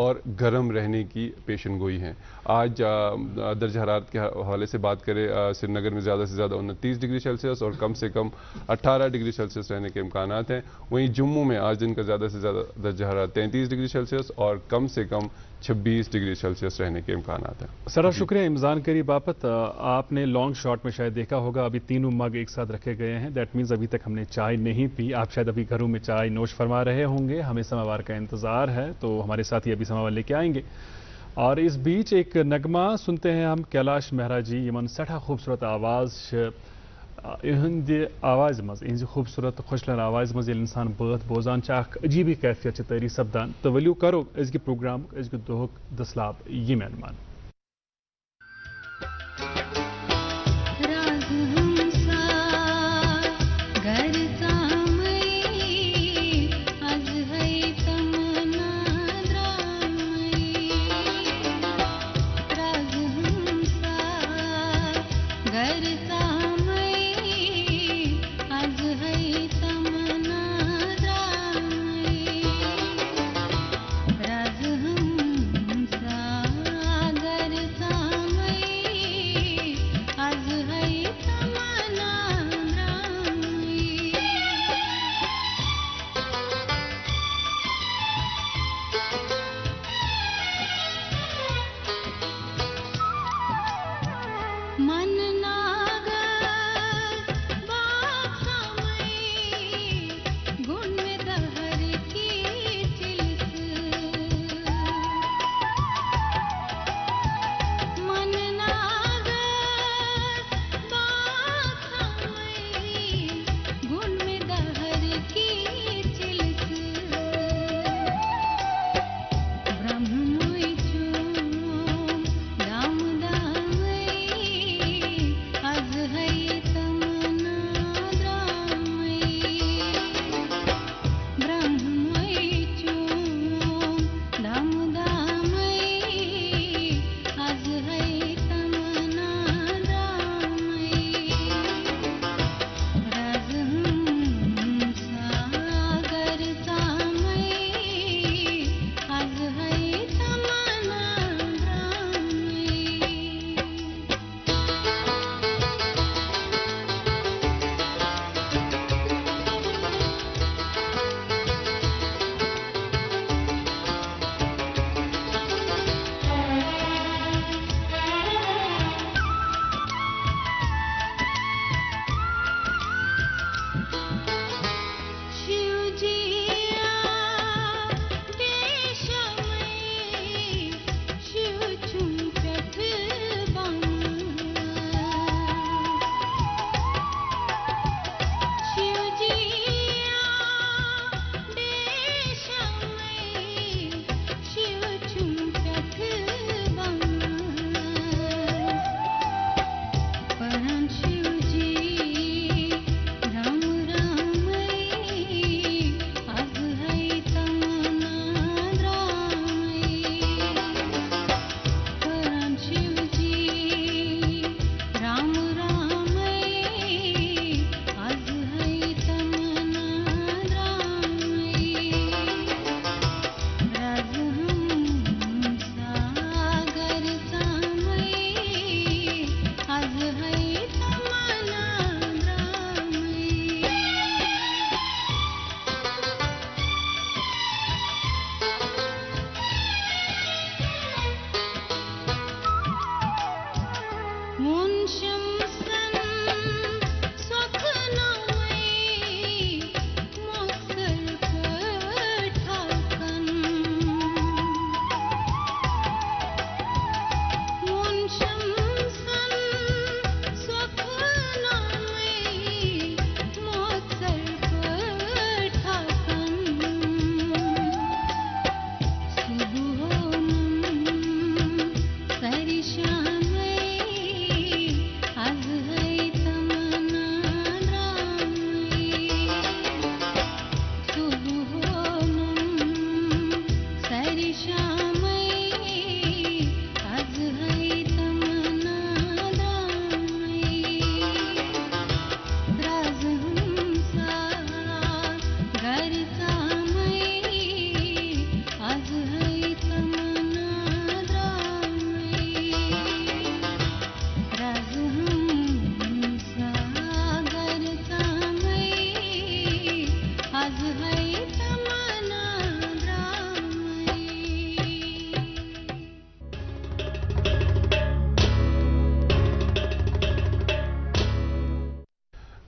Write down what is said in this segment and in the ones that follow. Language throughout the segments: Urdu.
اور گرم رہنے کی پیشن گوئی ہیں. آج درجہ حرارت کے حوالے سے بات کریں، سری نگر میں زیادہ سے زیادہ 29 ڈگری سیلسیس اور کم سے کم 18 ڈگری سیلسیس رہنے کے امکانات ہیں. وہیں جموں میں آج دن کا زیادہ سے زیادہ درجہ حرارت 33 ڈگری سیلسیس اور کم سے کم 26 ڈگری سیلسیس رہنے کے امکانات ہیں. سر شکریہ امزان کری باپت. آپ نے لانگ شاٹ میں شاید دیکھا ہوگا ابھی تینوں مگ ایک ساتھ رکھے گئے ہیں. دیٹ مینز ابھی تک ہم نے چائے نہیں پی. آپ شاید ابھی گھروں میں چائے نوش فرما رہے ہوں گے. ہمیں سماوار کا انتظار ہے تو ہمارے ساتھی ابھی سماوار لے کے آئیں گے. اور اس بیچ ایک نغمہ سنتے ہیں ہم کیلاش مہرا جی یمن سٹھا خوبصورت آواز اہند آواز مز اہز خوبصورت خوشلن آواز مز انسان بات بوزان اخ عجیبی کیفیت تاری سپدان. تو ولو کرو ازکہ پروگرام ازکہ دہک دسلاب یہ مہمان.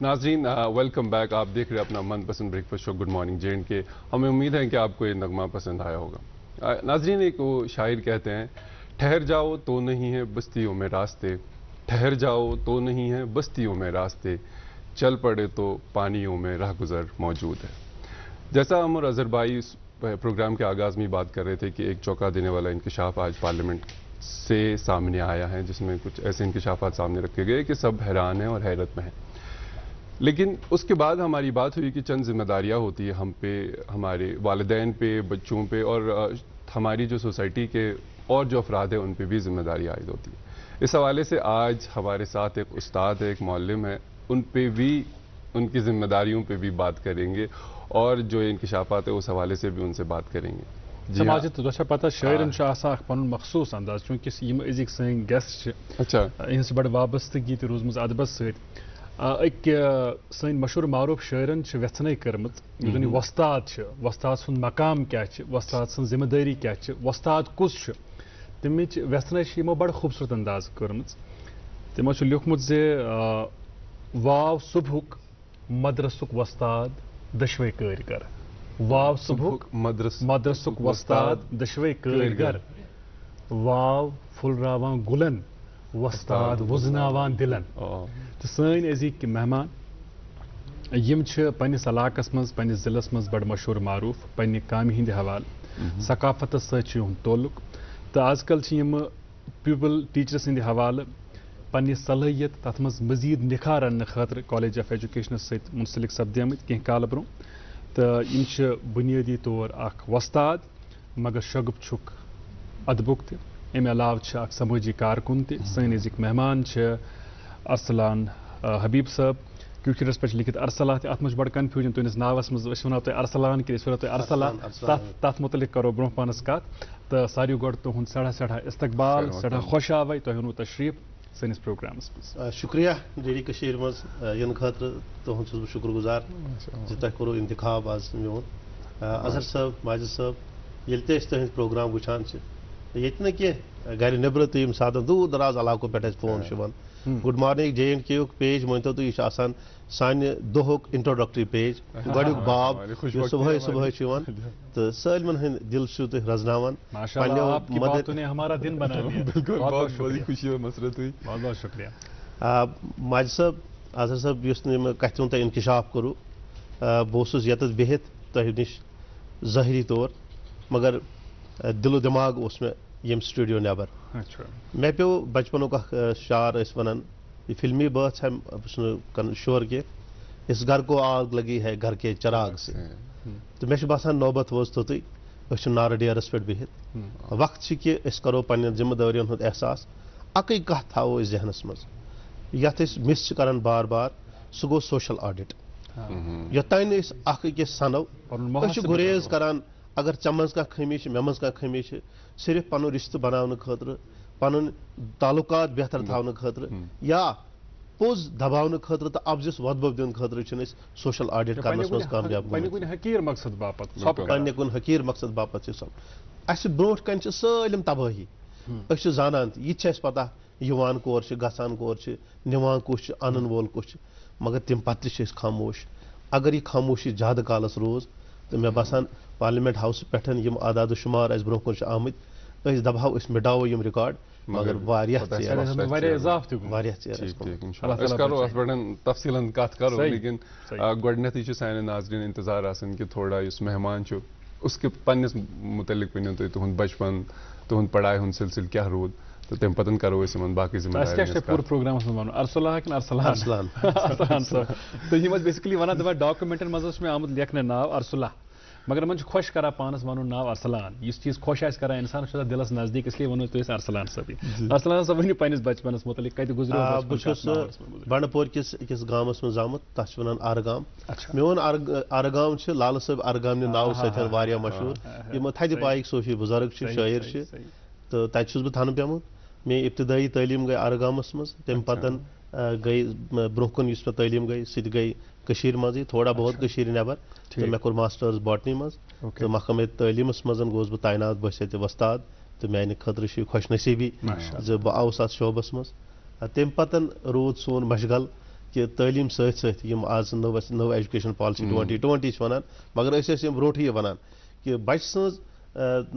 ناظرین ویلکم بیک. آپ دیکھ رہے ہیں اپنا من پسند بریک فاسٹ شو گڈ مارننگ JNK. ہمیں امید ہے کہ آپ کو یہ نغمہ پسند آیا ہوگا. ناظرین ایک وہ شاعر کہتے ہیں ٹھہر جاؤ تو نہیں ہے بستیوں میں راستے, ٹھہر جاؤ تو نہیں ہے بستیوں میں راستے, چل پڑے تو پانیوں میں راہ گزر موجود ہے. جیسا ہم اور اظہر بھائی اس پروگرام کے آغاز میں بات کر رہے تھے کہ ایک چونکا دینے والا انکشاف آج پارلیمنٹ سے سامنے آیا ہے, جس میں کچھ ایسے انکشافات سامنے رکھے گئے کہ سب حیران ہیں اور حیرت میں ہیں. لیکن اس کے بعد ہماری بات ہوئی کہ چند ذمہ داریاں ہوتی ہیں ہم پہ, ہمارے والدین پہ, بچوں پہ, اور ہماری جو سوسائٹی کے اور جو افراد ہیں ان پہ بھی ذمہ داری عائد ہوتی ہے. اس حوالے سے آج ہمارے ساتھ ایک استاد ہے, ایک معلم ہے, ان پہ بھی, ان کی ذمہ داریوں پہ بھی بات کریں گے اور جو انکشافات ہیں اس حوالے سے بھی ان سے بات کریں گے. سماجت تو پتہ شاعرن پن مخصوص انداز چونکہ یم ازک سن گیسٹ اچھا یہ بڑ وابستگی تہ روزمز ادبس ست. اک سن مشہور معروف شاعرن ویژن کرمت یعنی وستاد وستاد سن مقام کیا وستاد سن ذمہ داری کیا وستاد کس تمچ ویژن بڑ خوبصورت انداز کرمت. تمو لیوکھمت زِ واو صبحک مدرسک وستاد دشوے کارگر, واو صبحک مدرسک وستاد دشوے کارگر, واو پھلراوان گلن وستاد وزناوان دلن. تو سن ازک مہمان یم پنس علاقس مز پنس ضلعس مز بڑ مشہور معروف پنہ کامہ ہند حوالہ ثقافت ست تعلق. تو آز کل پیپل ٹیچرس ہند حوالہ پنہ صلاحیت تر مزید نکھار ان خاطر کالج آف ایجوکیشن ست منسلک سپدیمت کی کال برو. تو بنیادی طور اخ وستاد مگر شگف چھک ادبک تہ. امہ علاوہ اخ سماجی کارکن تہ. سن ازک مہمان ارسلان حبیب صاحب, کیوکرس پہ لکھت ارسلہ تہ. ات مجھ بڑ کنفیوژن تہندس ناوس مز ونو تہ ارسلان کہ ونو تہ ارسلہ, تت متعلق کرو برو پانس کت. تو ساروی گوڑ تہد سٹھا استقبال, سٹھا خوش آوے تہ ہنو تشریف سنس پروگرامس مز. شکریہ ڈیڈی کشیر مز ین خاطر تہد چھس بہ شکر گزار زِ تۄہہِ کوٚروٕ انتخاب آز میون. اظہر صٲب, ماجد صٲب, ییٚلہِ تہِ أسۍ تُہنٛدۍ پروگرام وٕچھان چھِ ییٚتہِ نہٕ کینٛہہ گرِ نیبرٕ تہِ ییٚمہِ ساتہٕ دوٗر دراز علاقو پٮ۪ٹھ اَسہِ فون چھُ یِوان. گُڈ مارنِنٛگ JNK یُک پیج مٲنۍتو تُہۍ یہِ چھُ آسان سانہِ دۄہُک انٹروڈکٹری پیج, گۄڈنیُک باب یُس صبحٲے صبحٲے چھُ یِوان تہٕ سٲلمن ہٕنٛدۍ دِل چھِو تُہۍ رزناوان. ماجد صٲب, اظہر صٲب, یُس نہٕ یِم کتھِ ہُنٛد تۄہہِ انکشاف کوٚروٕ, بہٕ اوسُس ییٚتٮ۪تھ بِہِتھ تۄہہِ نِش ظٲہری طور, مگر دِلو دٮ۪ماغ اوس مےٚ ییٚمہِ سٹوڈیو نٮ۪بر. مےٚ پیوٚو بچپنُک اکھ شعر ٲسۍ ونان, یہ فلمی بات ہے چھُنہٕ شور کینٛہہ, اس گھر کو آگ لگی ہے گھر کے چراغ سے. تہٕ مےٚ چھُ باسان نوبت وٲژ توٚتُے, أسۍ چھِ نارٕ ڈیرس پٮ۪ٹھ بِہِتھ. وقت چھِ کہِ أسۍ کرو پننٮ۪ن ذمہٕ دٲرین ہُنٛد احساس. اکٕے کتھ تھاوو أسۍ ذہنس منٛز, یتھ أسۍ مس چھِ کران بار بار, سُہ گوٚو سوشل آڈٹ. یوٚتانۍ نہٕ أسۍ اکھ أکِس سنو, أسۍ چھِ گُریز کران اگر ژےٚ منٛز کانٛہہ خٲمی چھِ, مےٚ منٛز کانٛہہ خٲمی چھِ, صرف پنُن رشتہٕ بناونہٕ خٲطرٕ, پنُن تعلقات بہتر تھاونہٕ خٲطرٕ, یا پوٚز دباونہٕ خٲطرٕ تہٕ ابزِس وۄدبب دِنہٕ خٲطرٕ چھِنہٕ أسۍ سوشل آڈٹ کرنس منٛز کامیاب گٔمٕتۍ. پننہِ کُنہِ حقیٖر حقیٖر مقصد باپتھ چھِ سۄ. اَسہِ برونٛٹھ کَنہِ چھِ سٲلِم تبٲہی. أسۍ چھِ زانان تہِ, یہِ تہِ چھِ اَسہِ پتہ یِوان کور چھِ, گژھان کور چھِ, نِوان کُس چھُ, اَنن وول کُس چھُ, مگر تمہِ پتہٕ تہِ چھِ أسۍ خاموش. اگر یہِ خاموشی زیادٕ کالس روٗز تہٕ مےٚ باسان پارلِمنٹ ہاوسہٕ پٮ۪ٹھ یِم اعداد و شُمار اَسہِ برونٛہہ کُن چھِ آمٕتۍ, أسۍ دپہو أسۍ مِٹاوو یِم رِکاڈ, مگر واریاہ تفصیلن کتھ کرو. لیکن گۄڈنیتھٕے چھُ سانٮ۪ن ناظریٖن انتظار آسان کہ تھوڑا یُس مہمان چھُ اس کے پننس متعلق ؤنِو تُہۍ تُہُنٛد بچپن, تُہُنٛد پڑاے ہُنٛد سلسلہٕ کیٛاہ روٗد, تہٕ تمہِ پتہٕ کرو أسۍ یِمن باقٕے ذمہٕ دارین. پوٗرٕ پروگرامس منٛز ونُن ارسلہ کِنہٕ ارسلان صٲب. تہٕ یِم ٲسۍ بیسکلی ونان دپان ڈاکومنٹن منٛز اوس مےٚ آمُت لیکھنہٕ ناو ارسلہ, مگر من خۄش کران پانس ونُن ناو ارسلان. یُس چیٖز خۄش آسہِ کران انسان چھُ دلس نزدیٖک, اس لیے ونو تُہۍ أسۍ ارسلان صٲبٕے. ارسلان صٲب ؤنِو پننِس بچپنس متعلق, کتہِ گُزریو؟ بہٕ چھُس بنڈپور کِس أکِس گامس منٛز آمُت, تتھ چھِ ونان ارگام. میون ارگام چھُ لالہٕ صٲب ارگامنہِ ناوٕ سۭتۍ واریاہ مشہوٗر. یِم تھدِ پایِکۍ صوفی بُزرگ چھِ, شٲعر چھِ, تہٕ تتہِ چھُس بہٕ تھنہٕ پیوٚمُت. میٲنۍ ابتدٲیی تعلیٖم گٔے ارگامس منٛز. تمہِ پتہٕ گٔے برونٛہہ کُن یُس مےٚ تعلیٖم گٔے سُہ تہِ گٔے کٔشیٖرِ منٛزٕے, تھوڑا بہت کٔشیٖرِ نٮ۪بر. تہٕ مےٚ کوٚر ماسٹٲرٕز باٹنی منٛز, تہٕ محکمے تعلیٖمس منٛز گوٚوُس بہٕ تعینات بحثیتِ وۄستاد. تہٕ میانہِ خٲطرٕ چھُ یہِ خۄش نصیٖبی زِ بہٕ آوُس اتھ شعوبس منٛز. تمہِ پتہٕ روٗد سون مشغل کہ تعلیم ست ست یم آز نو ایجوکیشن پالسی 2020 ونان مگر اس برونٹھے یہ ونان کہ بچہ سز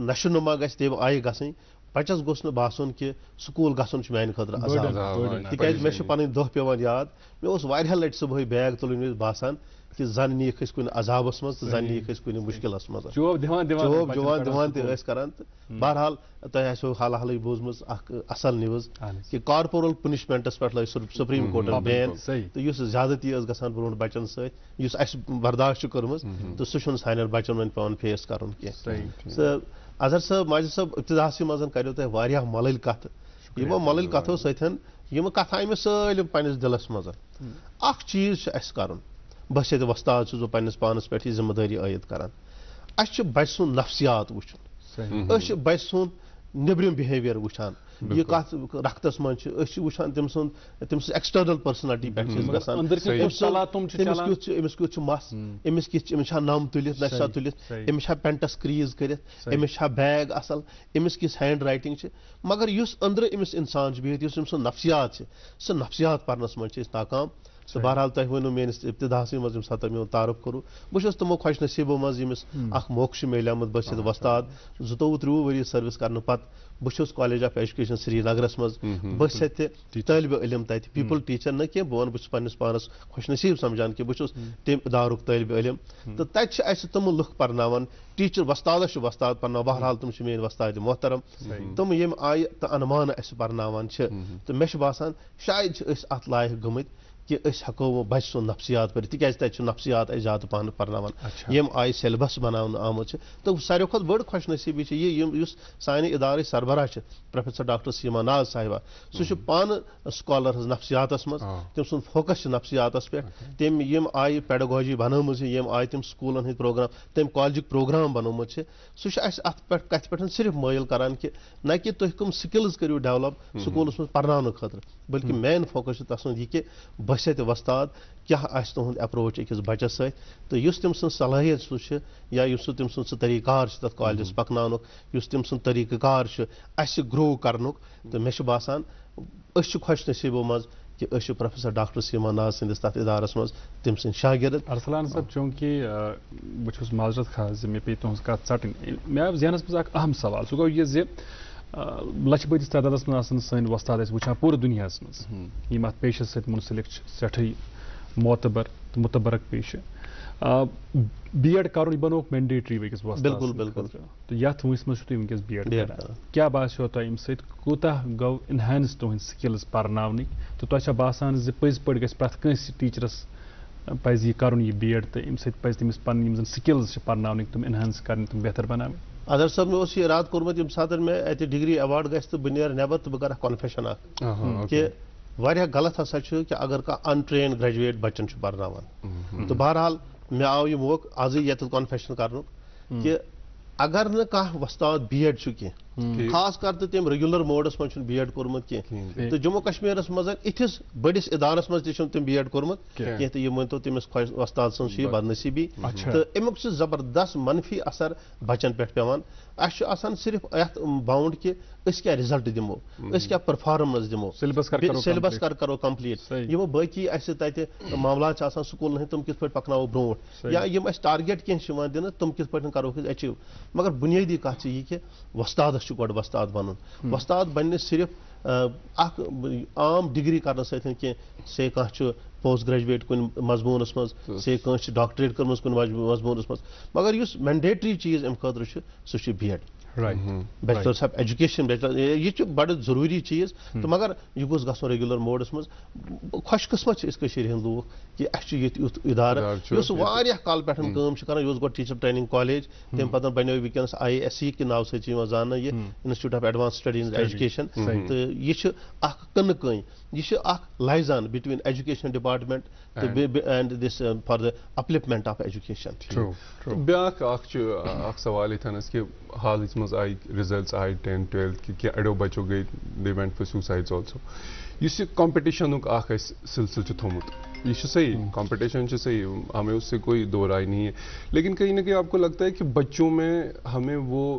نشو نما گژھِ تمہِ آیہِ گژھٕنۍ بچس گوٚژھ نہٕ باسُن کہ سکوٗل گژھُن چھُ میانہِ خٲطرٕ عذاب تِکیازِ مےٚ چھُ پنٕنۍ دۄہ پیوان یاد مےٚ اوس واریاہ لٹہِ صبحٲے بیگ تُلٕنۍ وِزِ باسان کہ زن نیٖکھ أسۍ کُنہِ عذابس منٛز تہٕ زن نیٖکھ أسۍ کُنہِ مُشکلس منٛز جواب دِوان دِوان تہِ ٲسۍ کران تہٕ بہرحال تۄہہِ آسیو حال حالٕے بوٗزمٕژ اکھ اصل نِوٕز کہ کارپورل پنشمنٹس پٮ۪ٹھ لٲج سپریٖم کورٹن بین تہٕ یُس زیادتی ٲس گژھان برونٛٹھ بچن سۭتۍ یُس اسہِ برداشت چھُ کٔرمٕژ تہٕ سُہ چھُنہٕ سانٮ۪ن بچن وۄنۍ پیوان فیس کرُن کینٛہہ تہٕ اظہر صٲب ماجد صٲب ابتداہسٕے منٛز کریو تۄہہِ واریاہ مۄلٕلۍ کتھٕ یِمو مۄلٕلۍ کتھو سۭتۍ یِم کتھٕ آیہِ مےٚ سٲلِم پننِس دِلس منٛز اکھ چیٖز چھُ اسہِ کرُن بس ییٚتہِ وۄستاد چھُس بہٕ پننِس پانس پٮ۪ٹھ یہِ ذمہٕ دٲری عٲید کران اسہِ چھُ بچہِ سُنٛد نفسیات وٕچھُن أسۍ چھِ بچہِ سُنٛد نیبرِم بِہیویر وٕچھان یہ کتھ رختس منٛز چھِ أسۍ چھِ وٕچھان تٔمۍ سٕنٛز ایکسٹرنل پرسنلٹی پٮ۪ٹھ چھِ أسۍ گژھان أمِس کیُتھ چھُ مس أمِس چھا نم تُلِتھ نہ چھا تُلِتھ أمِس چھا پینٹس کریٖز کٔرِتھ أمِس چھا بیگ اصل أمِس کِژھ ہینڈ رایٹنگ چھِ مگر یُس أنٛدرٕ أمِس انسان چھُ بِہِتھ یُس أمۍ سُنٛد نفسیات چھِ سُہ نفسیات پرنس منٛز چھِ أسۍ ناکام تہٕ بہرحال تۄہہِ ؤنِو میٲنِس ابتداہسٕے منٛز ییٚمہِ ساتہٕ تۄہہِ میون تعارُف کوٚروٕ بہٕ چھُس تِمو خۄش نصیٖبو منٛز ییٚمِس اکھ موقعہٕ چھُ میلیومُت بہٕ چھُس وۄستاد 22-23 ؤری سٔروِس کرنہٕ پتہٕ بہٕ چھُس کالیج آف ایجوکیشن سرینگرس منٛز بہٕ چھُس تہِ طٲلبہِ علم تتہِ پیٖپل ٹیٖچر نہ کینٛہہ بہٕ وَنہٕ بہٕ چھُس پننِس پانس خۄش نصیٖب سمجھان کہ بہٕ چھُس تمہِ ادارُک طٲلبہِ علم تہٕ تتہِ چھِ اسہِ تِم لُکھ پرناوان ٹیٖچر وۄستادس چھُ وۄستاد پرناوان بہرحال تِم چھِ میٲنۍ وۄستادِ محترم تِم ییٚمہِ آیہِ تہٕ انمانہٕ اسہِ پرناوان چھِ تہٕ مےٚ چھُ باسان شاید چھِ أسۍ اتھ لایق گٔمٕتۍ کہ أسۍ ہٮ۪کو وۄنۍ بچہِ سُنٛد نفسیات پٔرِتھ تِکیازِ تتہِ چھُ نفسیات اسہِ زیادٕ پہن پرناوان ییٚمہِ آیہِ سیلبس بناونہٕ آمُت چھُ تہٕ ساروی کھۄتہٕ بٔڑ خۄش نصیٖبی چھِ یُس سانہِ ادارٕچ سربراہ چھِ پروفیسر ڈاکٹر سیما ناز صاحبہ سُہ چھُ پانہٕ سکالر حظ نفسیاتس منٛز تٔمۍ سُنٛد فوکس چھُ نفسیاتس پٮ۪ٹھ تٔمۍ ییٚمہِ آیہِ پیڈاگوجی بنٲومٕژ ییٚمہِ آیہِ تٔمۍ سکوٗلن ہٕنٛدۍ پروگرام تٔمۍ کالجُک پروگرام بنومُت چھُ سُہ چھُ اسہِ اتھ پٮ۪ٹھ کتھِ پٮ۪ٹھ صرف مٲیل کران کہ نہ کہ تُہۍ کٕم سکلز کٔرِو ڈیولپ سکوٗلس منٛز پرناونہٕ خٲطرٕ بلکہ مین فوکس چھُ تتھ منٛز یہِ کہ بہٕ چھُس ییٚتہِ وۄستاد کیاہ آسہِ تُہُنٛد اٮ۪پروچ أکِس بچس سۭتۍ تہٕ یُس تٔمۍ سٕنٛز صلٲحیت سُہ چھُ یا یُس سُہ تٔمۍ سُنٛد سُہ طریٖقہٕ کار چھُ تتھ کالجس پکناونُک یُس تٔمۍ سُنٛد طریٖقہٕ کار چھُ اسہِ گرو کرنُک تہٕ مےٚ چھُ باسان أسۍ چھِ خۄش نصیٖبو منٛز کہ أسۍ چھِ پروفیسر ڈاکٹر سیما ناز سٕنٛدِس تتھ ادارس منٛز تٔمۍ سٕنٛدۍ شاگرد ارسلان صٲب چوٗنٛکہِ بہٕ چھُس معذرت خاص زِ مےٚ پیٚیہِ تُہٕنٛز کتھ ژٹٕنۍ مےٚ آو ذہنس منٛز اکھ اہم سوال سُہ گوٚو یہِ زِ لچھ بٔدِس تعدادس منٛز آسان سٲنۍ وۄستاد أسۍ وٕچھان پوٗرٕ دُنیاہس منٛز یِم اتھ پیشس سۭتۍ مُنسلک چھِ سٮ۪ٹھٕے معتبر تہٕ مُتبرک پیشہٕ بی ایڈ کرُن یہِ بنووُکھ مینڈیٹری وٕنکیٚس وۄستاد تہٕ یتھ وٲنٛسہِ منٛز چھُو تُہۍ وٕنکیٚس بی ایڈ کران کیاہ باسیو تۄہہِ اَمہِ سۭتۍ کوٗتاہ گوٚو انہینس تُہٕنٛدۍ سکلز پرناونٕکۍ تہٕ تۄہہِ چھا باسان زِ پٔزۍ پٲٹھۍ گژھِ پرٛٮ۪تھ کٲنٛسہِ ٹیٖچرس پزِ یہِ کرُن یہِ بی ایڈ تہٕ اَمہِ سۭتۍ پزِ تٔمِس پنٕنۍ یِم زن سکلز چھِ پرناونٕکۍ تِم انہینس کرٕنۍ تِم بہتر بناوٕنۍ اظہر صٲب مےٚ اوس یہِ ارادٕ کوٚرمُت ییٚمہِ ساتہٕ مےٚ اتہِ ڈگری ایواڈ گژھِ تہٕ بہٕ نیرٕ نٮ۪بر تہٕ بہٕ کرٕ اکھ کانفیشن اکھ کہ واریاہ غلط ہسا چھُ کہ اگر کانٛہہ انٹرینڈ گریجویٹ بچن چھُ پرناوان تہٕ بہرحال مےٚ آو یہِ موقعہٕ آزٕے ییٚتٮ۪تھ کانفیشن کرنُک کہ اگر نہٕ کانٛہہ وۄستاد بی ایڈ چھُ کینٛہہ خاص کر تہٕ تٔمۍ ریگیولر موڈس منٛز چھُنہٕ بی ایڈ کوٚرمُت کینٛہہ تہٕ جموں کشمیرس منٛز یِتھِس بٔڑِس ادارس منٛز تہِ چھُنہٕ تٔمۍ بی ایڈ کوٚرمُت کینٛہہ تہٕ یہِ مٲنۍتو تٔمِس خۄش وۄستاد سٕنٛز چھِ یہِ بدنصیٖبی تہٕ امیُک چھُ زبردست منفی اثر بچن پٮ۪ٹھ پیوان اسہِ چھُ آسان صرف یتھ باوُنڈ کہ أسۍ کیاہ رِزلٹ دِمو أسۍ کیاہ پٔرفارمنس دِمو سیلبس کرو کمپلیٖٹ یِمو باقٕے اسہِ تتہِ معاملات چھِ آسان سکوٗلن ہٕنٛدۍ تِم کِتھ پٲٹھۍ پکناوو برونٛٹھ یا یِم اسہِ ٹارگیٹ کینٛہہ چھِ یِوان دِنہٕ تِم کِتھ پٲٹھۍ کروکھ أسۍ ایچیٖو مگر بُنیٲدی کتھ چھِ یہِ کہ وۄستادس چھُ گۄڈٕ وۄستاد بنُن وۄستاد بنہِ صرف اکھ عام ڈگری کرنہٕ سۭتۍ کینٛہہ سے کانٛہہ چھُ پوسٹ گریجویٹ کُنہِ مضموٗنس منٛز سے کٲنٛسہِ چھِ ڈاکٹریٹ کٔرمٕژ کُنہِ مضموٗنس منٛز مگر یُس مینڈیٹری چیٖز امہِ خٲطرٕ چھُ سُہ چھُ B Ed bachelors of education یہِ چھُ بڑٕ ضروٗری چیٖز تہٕ مگر یہِ گوٚژھ گژھُن ریگیولر موڈس منٛز خۄش قٕسمت چھِ أسۍ کٔشیٖرِ ہٕنٛدۍ لوٗکھ کہ اَسہِ چھُ ییٚتہِ یُتھ اِدارٕ یُس واریاہ کال پٮ۪ٹھ کٲم چھُ کران یہِ اوس گۄڈٕ ٹیٖچر ٹریننگ کالیج تمہِ پتہٕ بنیو وٕنکیٚنس IASC کہِ ناوٕ سۭتۍ چھِ یِوان زاننہٕ یہِ institute of advance studies in education تہٕ یہِ چھُ اکھ کٕنہٕ کٲنۍ یہِ چھُ اکھ لایزان بِٹویٖن ایجوکیشن ڈپارٹمنٹ تہٕ and this for the upliftment of education بیاکھ اکھ چھُ اکھ سوال ییٚتھَنس کہِ حالٕچ منٛز آیہِ رِزلٹس آیہِ 10th 12th کہِ کینٛہہ اَڑیو بچو گٔے دے وینٹ فار سوٗسایڈز آلسو یُس یہِ کمپٹیشنُک اکھ اَسہِ سلسلہٕ چھُ تھوٚمُت یہ صحیح کمپٹیشن صحیح ہمیں اس سے کوئی دو رائے نہیں ہے لیکن کہیں نہ کہیں آپ کو لگتا ہے کہ بچوں میں ہمیں وہ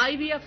IVF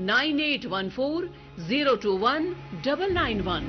9814 021 991।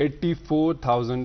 84,000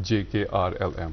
JKRLM।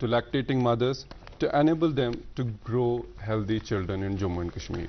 to lactating mothers to enable them to grow healthy children in Jammu and Kashmir।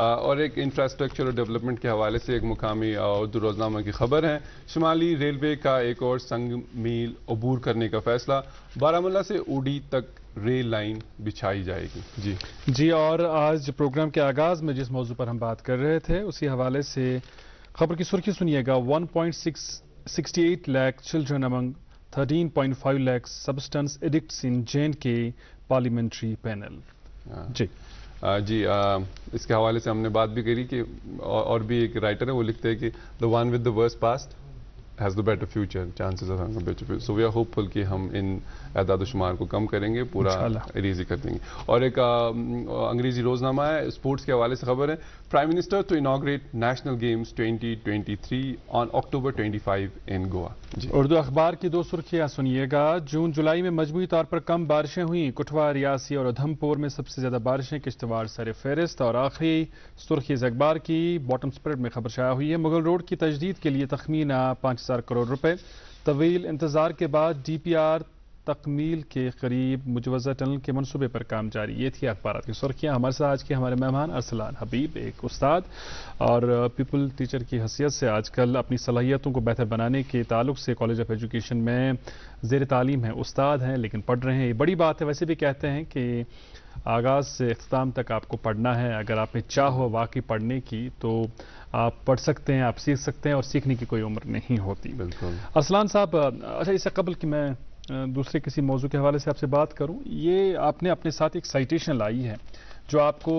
اور ایک انفراسٹرکچر اور ڈیولپمنٹ کے حوالے سے ایک مقامی اردو روزنامہ کی خبر ہے، شمالی ریلوے کا ایک اور سنگ میل عبور کرنے کا فیصلہ، بارہمولہ سے اوڈی تک ریل لائن بچھائی جائے گی۔ جی، اور آج پروگرام کے آغاز میں جس موضوع پر ہم بات کر رہے تھے اسی حوالے سے خبر کی سرخی سنیے گا۔ 1.68 لاکھ چلڈرن امنگ 13.5 لاکھ سبسٹنس ایڈکٹس ان JNK پارلیمنٹری پینل۔ جی، اس کے حوالے سے ہم نے بات بھی کری کہ اور بھی ایک رائٹر ہے، وہ لکھتے ہیں کہ the one with the worst past has the better future, chances of having a better future. So we are hopeful کہ ہم ان اعداد و شمار کو کم کریں گے، پورا اریزی کر دیں گے۔ اور ایک انگریزی روزنامہ ہے، اسپورٹس کے حوالے سے خبر ہے، prime minister to inaugurate national games 2023 on October 25 in Goa. Urdu اخبار کی دو سرخیاں سنیے گا۔ جون جولائی میں مجموعی طور پر کم بارشیں ہوئیں، کٹھوا، ریاسی اور ادھم پور میں سب سے زیادہ بارشیں، کشتواڑ سر فہرست۔ اور آخری سرخی اس اخبار کی باٹم اسپریڈ میں خبر شائع ہوئی ہے، مغل روڈ کی تجدید کے لیے تخمینہ 5,000 کروڑ روپے، طویل انتظار کے بعد DPR تکمیل کے قریب، مجوزہ ٹنل کے منصوبے پر کام جاری۔ یہ تھی اخبارات کی سرخیاں۔ ہمارے ساتھ آج کے ہمارے مہمان ارسلان حبیب، ایک استاد اور پیپل ٹیچر کی حیثیت سے آج کل اپنی صلاحیتوں کو بہتر بنانے کے تعلق سے کالج آف ایجوکیشن میں زیر تعلیم ہیں، استاد ہیں لیکن پڑھ رہے ہیں، یہ بڑی بات ہے۔ ویسے بھی کہتے ہیں کہ آغاز سے اختتام تک آپ کو پڑھنا ہے، اگر آپ میں چاہ ہو واقعی پڑھنے کی تو آپ پڑھ سکتے ہیں، آپ سیکھ سکتے ہیں، اور سیکھنے کی کوئی عمر نہیں ہوتی۔ بالکل۔ ارسلان صاحب، اچھا، اس سے قبل کہ میں دوسرے کسی موضوع کے حوالے سے آپ سے بات کروں، یہ آپ نے اپنے ساتھ ایک سائٹیشن لائی ہے جو آپ کو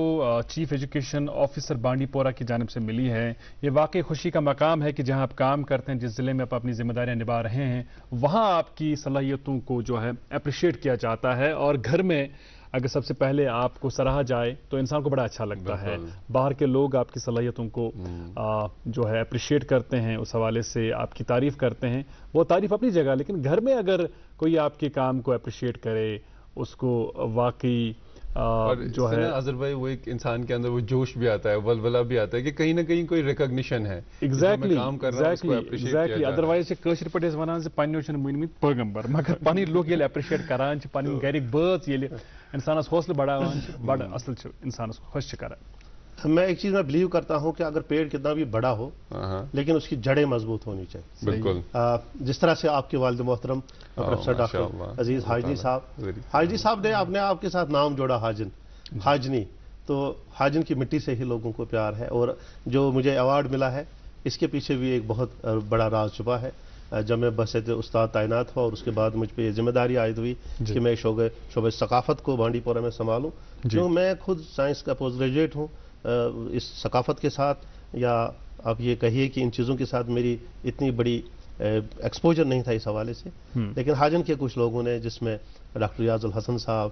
چیف ایجوکیشن آفیسر بانڈی پورہ کی جانب سے ملی ہے۔ یہ واقعی خوشی کا مقام ہے کہ جہاں آپ کام کرتے ہیں، جس ضلع میں آپ اپنی ذمہ داریاں نبھا رہے ہیں، وہاں آپ کی صلاحیتوں کو جو ہے اپریشیٹ کیا جاتا ہے، اور گھر میں اگر سب سے پہلے آپ کو سراہا جائے تو انسان کو بڑا اچھا لگتا ہے۔ باہر کے لوگ آپ کی صلاحیتوں کو جو ہے اپریشیٹ کرتے ہیں، اس حوالے سے آپ کی تعریف کرتے ہیں، وہ تعریف اپنی جگہ، لیکن گھر میں اگر کوئی آپ کے کام کو اپریشیٹ کرے، اس کو واقعی جو ہے اظہر بھائی، وہ ایک انسان کے اندر وہ جوش بھی آتا ہے، ولولہ بھی آتا ہے کہ کہیں نہ کہیں کوئی ریکگنیشن ہے، ایگزیکٹلی ادروائز کٲشِر پٲٹھۍ ٲسۍ وَنان زِ پنٛنیو چھِنہٕ مٲنۍمٕتۍ پیغمبر، مگر پنٕنۍ لُکھ ییٚلہِ اپرِشیٹ کران چھِ، پنٕنۍ گرِکۍ بٲژ ییٚلہِ اِنسانس حوصلہٕ بڑاوان چھِ، بڑٕ اصل چھِ اِنسانس خۄش چھِ کران۔ میں ایک چیز میں بلیو کرتا ہوں کہ اگر پیڑ کتنا بھی بڑا ہو لیکن اس کی جڑیں مضبوط ہونی چاہیے۔ بالکل۔ جس طرح سے آپ کے والد محترم پروفیسر ڈاکٹر عزیز حاجنی صاحب نے اپنے آپ کے ساتھ نام جوڑا حاجنی، تو حاجن کی مٹی سے ہی لوگوں کو پیار ہے، اور جو مجھے ایوارڈ ملا ہے اس کے پیچھے بھی ایک بہت بڑا راز چھپا ہے۔ جب میں بحیثیت استاد تعینات ہوا اور اس کے بعد مجھ پہ یہ ذمہ داری عائد ہوئی کہ میں شعبہ ثقافت کو بانڈی پورہ میں سنبھالوں، جو میں خود سائنس کا پوسٹ گریجویٹ ہوں، اس ثقافت کے ساتھ یا آپ یہ کہیے کہ ان چیزوں کے ساتھ میری اتنی بڑی ایکسپوجر نہیں تھا اس حوالے سے، لیکن حاجن کے کچھ لوگوں نے، جس میں ڈاکٹر ریاض الحسن صاحب،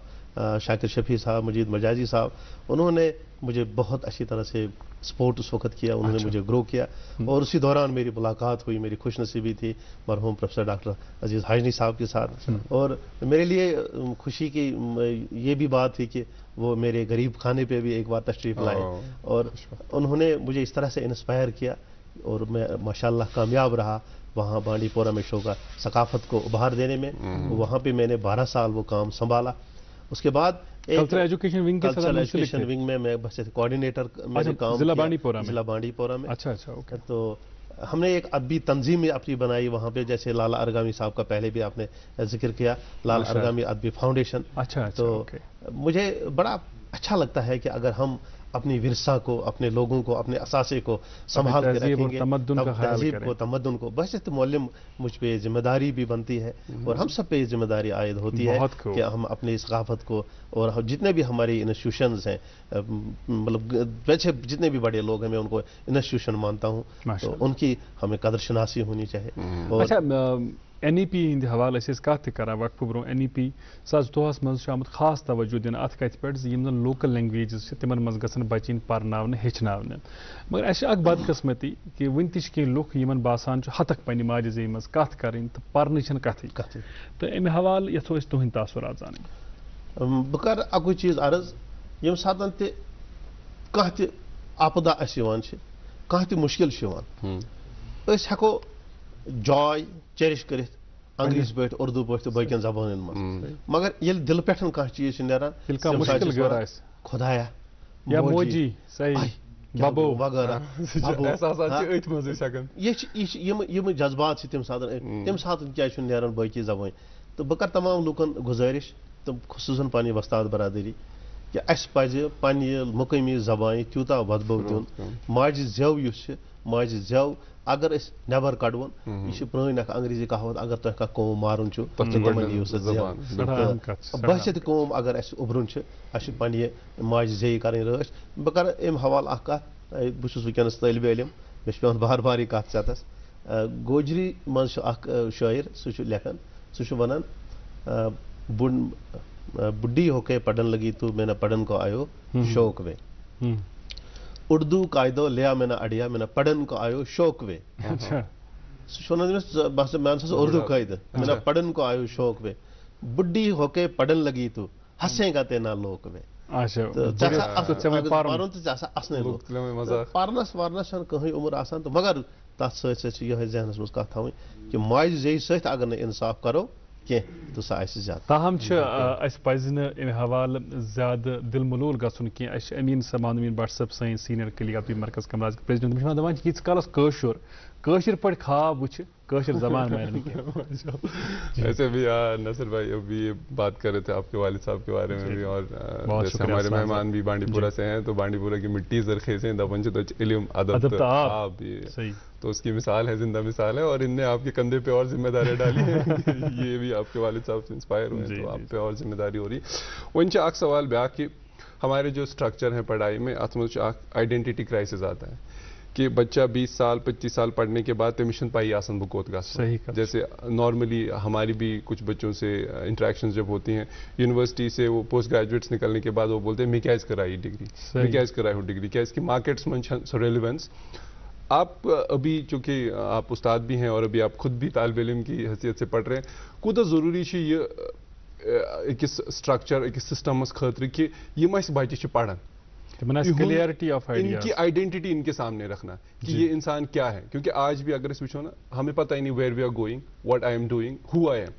شاکر شفیع صاحب، مجید مجازی صاحب، انہوں نے مجھے بہت اچھی طرح سے سپورٹ اس وقت کیا، انہوں نے مجھے گرو کیا، اور اسی دوران میری ملاقات ہوئی، میری خوش نصیبی تھی مرحوم پروفیسر ڈاکٹر عزیز حاجنی صاحب کے ساتھ، اور میرے لیے خوشی کی یہ بھی بات تھی کہ وہ میرے غریب خانے پہ بھی ایک بار تشریف لائے، اور انہوں نے مجھے اس طرح سے انسپائر کیا، اور میں ماشاءاللہ کامیاب رہا وہاں بانڈی پورہ میں شعبہ ثقافت کو ابھار دینے میں۔ وہاں پہ میں نے 12 سال وہ کام سنبھالا۔ اس کے بعد کلچرل ایجوکیشن ونگ میں کوآرڈینیٹر میں کام ضلع بانڈی پورہ میں۔ اچھا، تو ہم نے ایک ادبی تنظیم اپنی بنائی وہاں پہ، جیسے لالا ارگامی صاحب کا پہلے بھی آپ نے ذکر کیا، لال ارگامی ادبی فاؤنڈیشن۔ تو مجھے بڑا اچھا لگتا ہے کہ اگر ہم اپنی ورثہ کو، اپنے لوگوں کو، اپنے اثاثے کو سنبھال کے رکھیں گے، تہذیب کو، تمدن کو، بحیثیت معلم مجھ پہ ذمہ داری بھی بنتی ہے، اور ہم سب پہ یہ ذمہ داری عائد ہوتی ہے کہ ہم اپنی ثقافت کو، اور جتنے بھی ہماری انسٹیٹیوشنز ہیں، مطلب ویسے جتنے بھی بڑے لوگ ہیں، میں ان کو انسٹیٹیوشن مانتا ہوں، تو ان کی ہمیں قدر شناسی ہونی چاہیے۔ NEP ہند حوالہ کت کر وقفہ برو NEP 2002 مز آمت خاص توجہ دن ات کت پہ یم زن لوکل لینگویجز تمن مز گھن بچن پرناون ہچناون، مگر اس اخ بدقسمتی کہ ون تہ کی لوک یمن باسان ہتک پنہ ماجہ زی مز کت کریں تو پرن چھ کتھی، تو امہ حوالہ یھو اس تہند تاثرات زان۔ بہ کر اکوئی چیز عرض، یم ساتن تہ کانٛہہ تہ آپدا اس یوان چھ، کانٛہہ تہ مشکل چھ یوان، اس ہیکو جاے چیرش کرت انگریز پٲٹھۍ، اردو پٲٹھۍ تہٕ باقین زبانن منٛز، مگر ییٚلہِ دلہٕ پٮ۪ٹھ کانٛہہ چیٖز چھُ نیران، مشکل گٔر آسہِ، خۄدایا یا موجی صحیح ببو وغیرہ یہ جذبات تم سات کیا نیران باقی زبان تو بہ کر تمام لوکن گزارش تو خصوصاً پنہ وستاد برادری کہ اس پزِ پنہ مقامی زبان تیوتاہ ودبو دین ماجہ زیو اس ماجہ زیو اگر اس نبر کڑون یہ پرٲنۍ اکھ انگریزی کہاوت اگر تہ کانٛہہ قوم مارُن چھُ تِمن دِیِو سا زیو بحثیت قوم اگر اس اُبرُن چھُ اسہِ پنہ ماجہ زیٚیہِ کرٕنۍ رٲچھ بہٕ کرٕ امہِ حوالہٕ اکھ کتھ بہٕ چھُس وٕنکیٚنس طٲلبِ علم مےٚ چھُ پیوان بار بار یہ کتھ ژےٚ گوجری منٛز چھُ اکھ شٲعر سُہ چھُ لیکھان سُہ چھُ ونان بڈی ہو کے پڑھن لگی تو میں نہ پڑھن کو آیو شوق وے اردو قاعدو لیا میں نہ اڑیا میں نہ پڑھن کو آیو شوق وے بس میں اردو قاعدہ میں نہ پڑھن کو آیو شوق وے بڈی ہو کے پڑھن لگی تو ہنسیں گا تے نہ لوک وے پرنس ورنس کہیں عمر آسان تو مگر تر سی یہ ذہنس مز کت تھویں کہ ماجہ زیٚیہِ سۭتۍ اگر نہ انصاف کرو کی تو سہ آسہِ زیادہ تاہم اس پزِ نہٕ امہِ حوالہٕ زیادٕ دل ملوٗل گژھُن کینٛہہ اسہِ چھِ امین سمان امین بٹ صٲب سٲنۍ سیٖنیر کلیگرافی مرکز کمراز پریزیڈنٹ تِم چھِ دپان ییٖتِس کالس کٲشِر پٲٹھۍ خواب وٕچھِ کٲشِر زبان مانہِ نہٕ کینٛہہ ایسے بھی ناصر بھائی ابھی یہ بات کر رہے تھے آپ کے والد صاحب کے بارے میں بھی اور جیسے ہمارے مہمان بھی بانڈی پورہ سے ہیں تو بانڈی پورہ کی مٹی زرخیز ہیں دپن تو علم ادب آب تو اس کی مثال ہے زندہ مثال ہے اور ان نے آپ کے کندھے پہ اور ذمہ داریاں ڈالی ہیں یہ بھی آپ کے والد صاحب سے انسپائر ہوئے ہیں تو آپ پہ اور ذمہ داری ہو رہی وۄنۍ چھُ اکھ سوال بیاکھ کہ ہمارے جو اسٹرکچر ہیں پڑھائی میں اتھ منٛز چھُ اکھ آئیڈینٹی کرائسس آتا ہے کہ بچہ 20 سال 25 سال پڑھنے کے بعد تمس چھنہٕ پائی آسان بہ کوت گژھٕ جیسے نارملی ہماری بھی کچھ بچوں سے انٹریکشنز جب ہوتی ہیں یونیورسٹی سے وہ پوسٹ گریجویٹس نکلنے کے بعد وہ بولتے ہیں میں کیازِ کرائی ڈگری میں کیازِ کرائی ہوں ڈگری کیازِ کہ مارکیٹس میں چھنہٕ ریلیونس آپ ابھی چونکہ آپ استاد بھی ہیں اور ابھی آپ خود بھی طالب علم کی حیثیت سے پڑھ رہے ہیں کوتاہ ضروری چھُ یہ أکِس سٹرکچر أکِس سسٹمس خٲطرٕ کہ یِم اَسہِ بچہِ چھِ پران کلیئرٹی آف ان کی آئیڈینٹی ان کے سامنے رکھنا کہ یہ انسان کیا ہے کیونکہ آج بھی اگر اس وچھو نا ہمیں پتہ ہی نہیں where we are going what I am doing ہو آئی ایم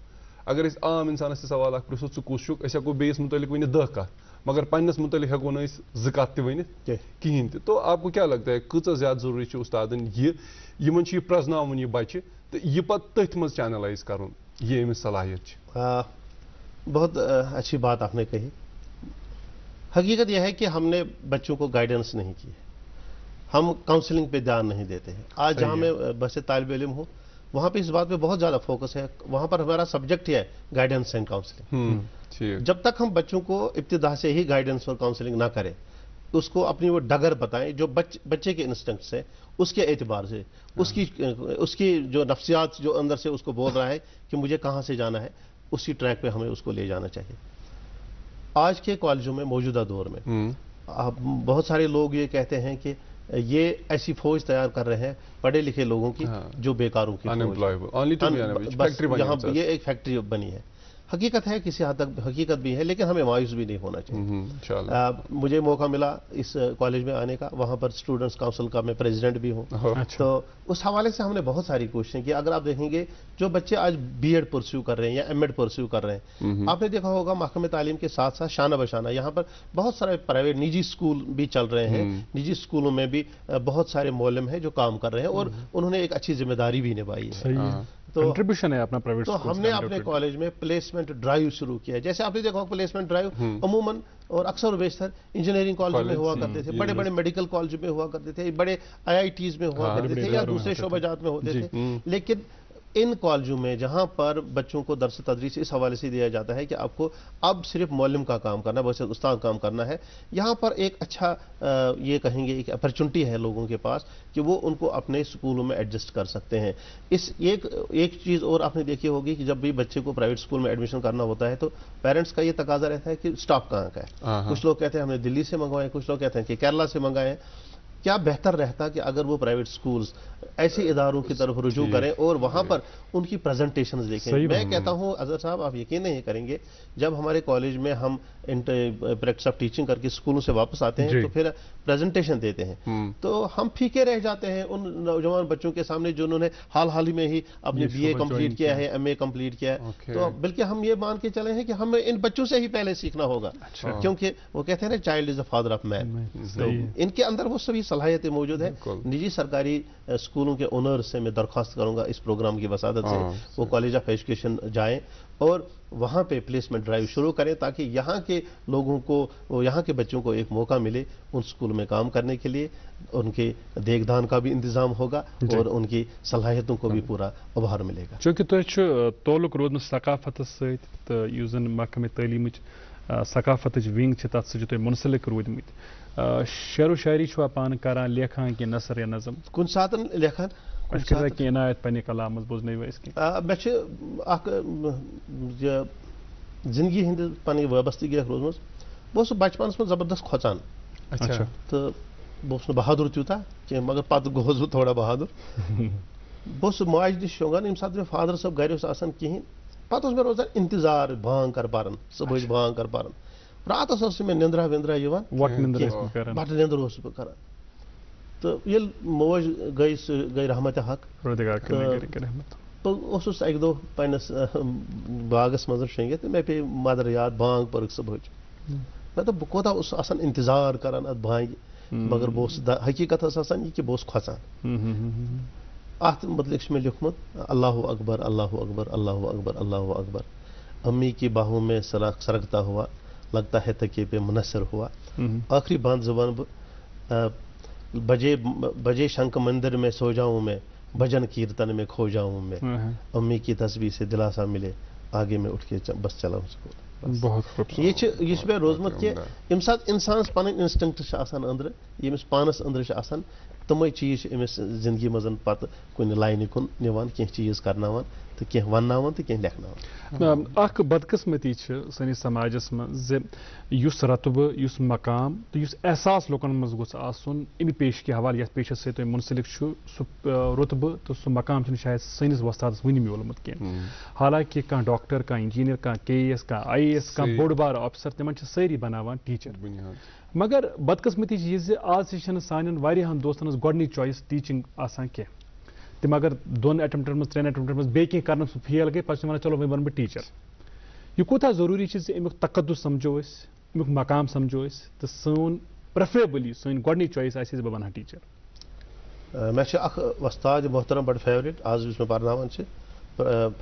اگر اس عام انسانس سوال اکھ پرژھو ژٕ کُس چھُکھ أسۍ ہٮ۪کو بیٚیِس متعلق ؤنِتھ 10 کتھ مگر پننس متعلق ہٮ۪کو نہٕ أسۍ 2 کتھ تہِ ؤنِتھ کِہیٖنۍ تہِ تو آپ کو کیا لگتا ہے کۭژاہ زیادٕ ضروٗری چھُ استادن یِمن چھُ یہِ پرٛزناوُن یہِ بچہِ تہٕ یہِ پتہٕ تٔتھۍ منٛز چینلائز کرُن یہ أمِس صلاحیت چھِ بہت اچھی بات آپ نے کہی حقیقت یہ ہے کہ ہم نے بچوں کو گائیڈنس نہیں کی ہے ہم کاؤنسلنگ پہ دھیان نہیں دیتے ہیں آج جہاں میں بچے طالب علم ہوں وہاں پہ اس بات پہ بہت زیادہ فوکس ہے وہاں پر ہمارا سبجیکٹ ہی ہے گائیڈنس اینڈ کاؤنسلنگ جب تک ہم بچوں کو ابتدا سے ہی گائیڈنس اور کاؤنسلنگ نہ کریں اس کو اپنی وہ ڈگر بتائیں جو بچے کے انسٹنکٹس ہے اس کے اعتبار سے اس کی جو نفسیات جو اندر سے اس کو بول رہا ہے کہ مجھے کہاں سے جانا ہے اسی ٹریک پہ ہمیں اس کو لے جانا چاہیے آج کے کالجوں میں موجودہ دور میں بہت سارے لوگ یہ کہتے ہیں کہ یہ ایسی فوج تیار کر رہے ہیں پڑھے لکھے لوگوں کی جو بیکاروں کی یہاں یہ ایک فیکٹری بنی ہے حقیقت ہے کسی حد تک حقیقت بھی ہے لیکن ہمیں مایوس بھی نہیں ہونا چاہیے مجھے موقع ملا اس کالج میں آنے کا وہاں پر اسٹوڈنٹس کاؤنسل کا میں پریزیڈنٹ بھی ہوں تو اس حوالے سے ہم نے بہت ساری کوششیں کی اگر آپ دیکھیں گے جو بچے آج بی ایڈ پرسیو کر رہے ہیں یا ایم ایڈ پرسیو کر رہے ہیں آپ نے دیکھا ہوگا محکمہ تعلیم کے ساتھ ساتھ شانہ بشانہ یہاں پر بہت سارے پرائیویٹ نجی اسکول بھی چل رہے ہیں نجی اسکولوں میں بھی بہت سارے معلم ہیں جو کام کر رہے ہیں اور انہوں نے ایک اچھی ذمہ داری بھی نبھائی ہے تو کنٹریبیوشن ہے اپنا پرائیویٹ تو ہم نے اپنے کالج میں پلیسمنٹ ڈرائیو شروع کیا ہے جیسے آپ نے دیکھا پلیسمنٹ ڈرائیو عموماً اور اکثر و بیشتر انجینئرنگ کالج میں ہوا کرتے تھے بڑے بڑے میڈیکل کالج میں ہوا کرتے تھے بڑے آئی آئی ٹیز میں ہوا کرتے تھے یا دوسرے شعبہ جات میں ہوتے تھے لیکن ان کالجوں میں جہاں پر بچوں کو درس تدریس اس حوالے سے دیا جاتا ہے کہ آپ کو اب صرف معلم کا کام کرنا ہے بس استاد کام کرنا ہے یہاں پر ایک اچھا یہ کہیں گے ایک اپرچونٹی ہے لوگوں کے پاس کہ وہ ان کو اپنے اسکولوں میں ایڈجسٹ کر سکتے ہیں اس ایک چیز اور آپ نے دیکھی ہوگی کہ جب بھی بچے کو پرائیویٹ اسکول میں ایڈمیشن کرنا ہوتا ہے تو پیرنٹس کا یہ تقاضا رہتا ہے کہ اسٹاف کہاں کا ہے کچھ لوگ کہتے ہیں ہم نے دلی سے منگوائے کچھ لوگ کہتے ہیں کہ کیرلا سے منگائے کیا بہتر رہتا کہ اگر وہ پرائیویٹ سکولز ایسے اداروں کی طرف رجوع کریں اور وہاں پر ان کی پریزنٹیشنز دیکھیں میں کہتا ہوں اظہر صاحب آپ یقین نہیں کریں گے جب ہمارے کالج میں ہم پریکٹس آف ٹیچنگ کر کے اسکولوں سے واپس آتے ہیں تو پھر پریزنٹیشن دیتے ہیں تو ہم پھیکے رہ جاتے ہیں ان نوجوان بچوں کے سامنے جو انہوں نے حال ہی میں ہی اپنے بی اے کمپلیٹ کیا ہے ایم اے کمپلیٹ کیا ہے تو بلکہ ہم یہ مان کے چلے ہیں کہ ہمیں ان بچوں سے ہی پہلے سیکھنا ہوگا کیونکہ وہ کہتے ہیں نا child is a father of man تو ان کے اندر وہ سبھی صلاحیتیں موجود ہیں. نجی سرکاری اسکولوں کے اونرز سے میں درخواست کروں گا اس پروگرام کی وسادت سے وہ کالج آف ایجوکیشن جائیں اور وہاں پہ پلیسمنٹ ڈرائیو شروع کریں تاکہ یہاں کے لوگوں کو یہاں کے بچوں کو ایک موقع ملے ان اسکول میں کام کرنے کے لیے. ان کے دیکھ دھان کا بھی انتظام ہوگا اور ان کی صلاحیتوں کو بھی پورا ابھار ملے گا. چونکہ تُہۍ تعلق روٗدمُت ثقافتس سۭتۍ تہٕ یُس زن محکمہ تعلیٖمٕچ ثقافتٕچ ونگ چھِ تتھ سۭتۍ چھِ تُہۍ منسلک روٗدمٕتۍ. شعر و شاعری چھُوا پانہٕ کران لیکھان کینٛہہ نثر یا نظم؟ کُنہِ ساتہٕ لیکھان. اَسہِ کٔرِو کینٛہہ عنایت پننہِ کلام منٛز بوزنٲیِو اَسہِ کینٛہہ. مےٚ چھِ اکھ زندگی ہٕنٛدِ پنٕنۍ وابستگی اکھ روٗزمٕژ. بہٕ اوسُس بچپنس منٛز زبردست کھۄژان اچھا تہٕ بہٕ اوسُس نہٕ بہادُر تیوٗتاہ کینٛہہ مگر پتہٕ گوٚوُس بہٕ تھوڑا بہادُر. بہٕ اوسُس ماجہِ نِش شۄنٛگان ییٚمہِ ساتہٕ مےٚ فادر صٲب گرِ اوس آسان کِہیٖنۍ پتہٕ اوس مےٚ روزان انتظار بانگ کر پرن صبحٕچ بانگ کر پرن. راتس ٲس نہٕ مےٚ نِندرا وِندرا یِوان وۄٹھ نِندٕر ٲسۍ بہٕ کران. بٹہٕ نِندٕر اوسُس بہٕ کران. تہٕ ییٚلہِ موج گٔے سُہ گٔے رحمتِ حق. بہٕ اوسُس اکہِ دۄہ پننِس باغس منٛز شۄنٛگِتھ تہٕ مےٚ پیٚیہِ مدر یاد بانگ پٔرٕکھ صبحٕچ. مےٚ دوٚپ بہٕ کوتاہ اوسُس آسان انتظار کران اتھ بانگہِ مگر بہٕ اوسُس حقیٖقت ٲس آسان یہِ کہِ بہٕ اوسُس کھۄژان. اتھ متعلق چھُ مےٚ لیوٗکھمُت اللہ اکبر اللہ اکبر اللہ اکبر اللہ اکبر امی کی باہوں میں سرگتا ہوا لگتا ہے تکیے پہ منحصر ہوا. آخری بند زبان بجے شنک مندر میں سو جاؤں میں بھجن کیرتن میں کھو جاؤں میں امی کی تسبیح سے دلاسا ملے آگے میں اٹھ کے بس چلاؤں سکول. یہ چھُ مےٚ روٗزمُت کہِ ییٚمہِ ساتہٕ اِنسانس پنٕنۍ اِنسٹنکٹ چھِ آسان أنٛدرٕ ییٚمِس پانس أنٛدرٕ چھِ آسان تِمے چیٖز چھِ أمِس زندگی منٛز پتہٕ کُنہِ لاینہِ کُن نِوان کینٛہہ چیٖز کرناوان تہٕ کینٛہہ ونناوان تہٕ کینٛہہ لیکھناوان. اکھ بدقسمتی چھِ سٲنِس سماجس منٛز زِ یُس رتبہٕ یُس مقام تہٕ یُس احساس لُکن منٛز گوٚژھ آسُن امہِ پیش کہِ حوالہٕ یتھ پیشس سۭتۍ تُہۍ منسلک چھُ سُہ رتبہٕ تہٕ سُہ مقام چھُنہٕ شاید سٲنِس وۄستادس وُنہِ میوٗلمُت کینٛہہ. حالانکہِ کانٛہہ ڈاکٹر کانٛہہ انجیٖنر کانٛہہ KAS کانٛہہ IAS کانٛہہ بوٚڑ بار آفیسر تِمن چھِ سٲری بناوان ٹیٖچر. مگر بدقسمتی چھِ یہِ زِ آز تہِ چھنہٕ سانٮ۪ن واریاہن دوستن ہٕنٛز گۄڈنِچ چویس ٹیٖچنٛگ آسان کینٛہہ. تِم اگر 2 ایٹمپٹن منٛز 3 ایٹمپٹن منٛز بیٚیہِ کینٛہہ کرنس سُہ فیل گٔے پتہٕ چھِ ونان چلو وۄنۍ بنہٕ بہٕ ٹیٖچر. یہِ کوٗتاہ ضروٗری چھُ زِ امیُک تقدُس سمجھو أسۍ امیُک مقام سمجھو أسۍ تہٕ سون پریفریبلی سٲنۍ گۄڈنِچ چویس آسہِ زِ بہٕ بنہٕ ہا ٹیٖچر. مےٚ چھُ اکھ وۄستاد محترم بڑٕ فیورٹ آز یُس مےٚ پرناوان چھِ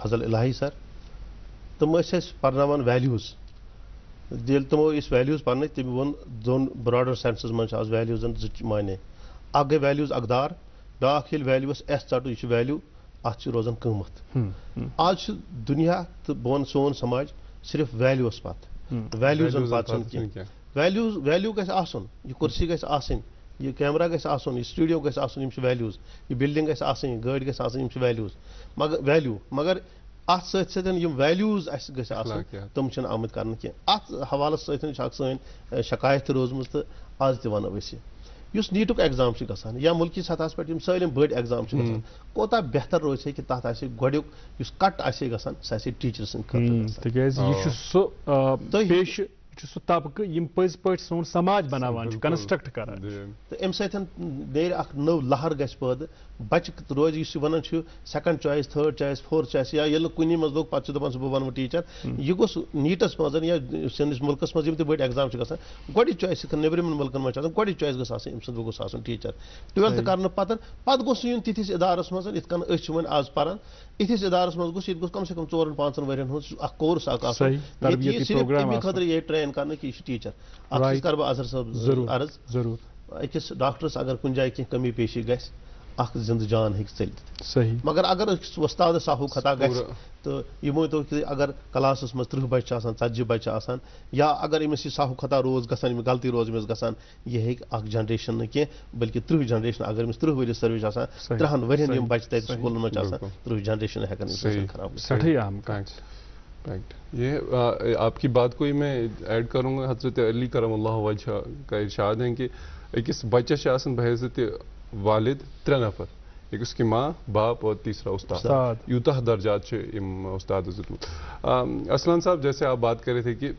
فضل الہی سر. تِم ٲسۍ اَسہِ پرناوان ویلیوٗز. ییٚلہِ تِمو یُس ویلیوٗز پرنٲے تٔمۍ ووٚن 2 براڈر سینسس منٛز چھِ آز ویلیوٗزن 2 معنے. اکھ گٔے ویلیوٗز اقدار بیٛاکھ ییٚلہِ ویلیوٗوس S ژٹو یہِ چھُ ویلیوٗ اتھ چھُ روزان قۭمتھ. آز چھُ دُنیا تہٕ بہٕ وَنہٕ سون سماج صرف ویلیوٗوس پتہٕ ویلیوٗزن پتہٕ چھُنہٕ کینٛہہ. ویلیوٗ گژھِ آسُن یہِ کُرسی گژھِ آسٕنۍ یہ کیمرا گژھِ آسُن یہِ سٹوڈیو گژھِ آسُن یِم چھِ ویلیوٗز. یہِ بِلڈنگ گژھِ آسٕنۍ یہِ گٲڑۍ گژھِ آسٕنۍ یِم چھِ ویلیوٗز مگر اتھ سۭتۍ سۭتۍ یِم ویلیوٗز اسہِ گژھِ آسٕنۍ تِم چھِنہٕ آمٕتۍ کرنہٕ کینٛہہ. اتھ حوالس سۭتۍ چھِ اکھ سٲنۍ شکایت تہِ روٗزمٕژ تہٕ آز تہِ ونو أسۍ یہِ یُس نیٖٹُک ایگزام چھُ گژھان یا مُلکی سطحس پٮ۪ٹھ یِم سٲلِم بٔڑۍ ایگزام چھِ گژھان کوتاہ بہتر روزِ ہے کہِ تتھ آسہِ گۄڈنیُک یُس کٹ آسہِ ہے گژھان سُہ آسہِ ہے ٹیٖچر سٕنٛدِ خٲطرٕ. تِکیازِ یہِ چھُ سُہ پیشہٕ چھُ سُہ طبقہٕ یِم پٔزۍ پٲٹھۍ سون سماج بناوان چھُ کنسٹرکٹ کران. تہٕ اَمہِ سۭتۍ نیرِ اکھ نٔو لہر گژھِ پٲدٕ بچہِ روزِ یُس یہِ ونان چھُ 2nd چویس 3rd چویس 4th چویس یا ییٚلہِ کُنی منٛز لوٚگ پتہٕ چھُ دپان سُہ بہٕ بنہٕ ٹیٖچر. یہِ گوٚژھ نیٖٹس منٛز یا سٲنِس مُلکس منٛز یِم تہِ بٔڑۍ ایگزام چھِ گژھان گۄڈٕنِچ چویس یِتھ کٔنۍ نیبرِمٮ۪ن مُلکن منٛز چھِ آسان گۄڈٕنِچ چویس گٔژھ آسٕنۍ أمۍ سُنٛد بہٕ گوٚژھ آسُن ٹیٖچر. 12th کرنہٕ پتہٕ گوٚژھ یُن تِتھِس اِدارس منٛز یِتھ کٔنۍ أسۍ چھِ وۄنۍ آز پران یِتھِس اِدارس منٛز گوٚژھ ییٚتہِ گوٚژھ کم سے کم 4-5 ؤرین ہُنٛد اکھ کورس اکھ آسُن ییٚتہِ صرف اَمہِ خٲطرٕ یہِ ٹرین کرنہٕ کہِ یہِ چھُ ٹیٖچر. اتھ کرٕ بہٕ اظہر صٲب عرض أکِس ڈاکٹرس اگر کُنہِ جایہِ کینٛہہ کمی پیشی گژھِ اکھ زندٕ جان ہیٚکہِ ژٔلِتھ. مگر اگر أکِس وۄستادس ساہوٗ خطا گژھِ تہٕ یہِ مٲنۍتو کہِ اگر کلاسس منٛز 30 بچہِ چھِ آسان 40 بچہِ چھِ آسان یا اگر أمِس یہِ ساہوٗ خطا روز گژھان یِم غلطی روز أمِس گژھان یہِ ہیٚکہِ اکھ جنریشن نہٕ کینٛہہ بٔلکہِ 30 جنریشن اگر أمِس 30 ؤری سٔروِس چھِ آسان 30 ؤرین یِم بچہِ تتہِ سکوٗلن منٛز چھِ آسان 30 جنریشن ہیٚکن خراب. یہ آپ کی بات کو ہی میں ایڈ کروں گا. حضرت علی کرم اللہ وجہ کا ارشاد ہے کہ أکِس بچس چھِ آسان بحیثیت والد 3 نفر ایک اس کی ماں باپ اور تیسرا استاد. یوتاہ درجات چھِ یِم استادس دیُتمُت. اسلان صاحب جیسے آپ بات کر رہے تھے کہ